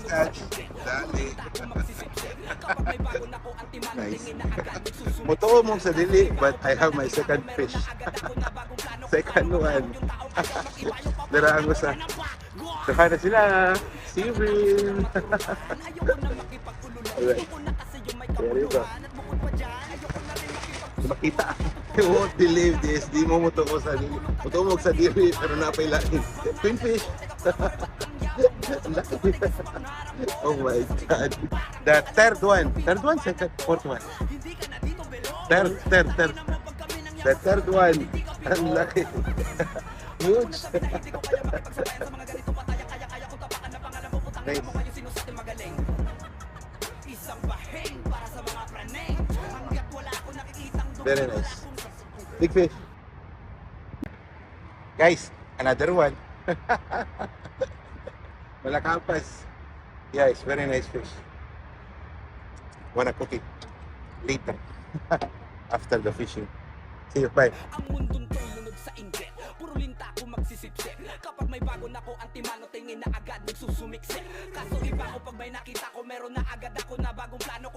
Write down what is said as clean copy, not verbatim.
catch. Dali. Nice. Mutuo mo sa dili, but I have my second fish. Second one. Daraan ko sa... Saka na sila. Seaweed. Alright. There you go. Makita. You won't believe this. Di mo mutuo sa dili. Mutuo mo sa dili, pero napailain. Twin fish. Oh my God. The third one. Third one, second, fourth one. Third. The third one. Ang laki. Huge. Nice. Very nice. Big fish. Guys, another one. Malakampas. Yes, very nice fish. Wanna cook it later. After the fishing. See you, bye. Ang mundong tulunod sa inggit, puro linta ko magsisipsip. Kapag may bago na ko, antimano tingin na agad nagsusumiksik. Kaso iba ko pag may nakita ko, meron na agad ako na bagong plano ko.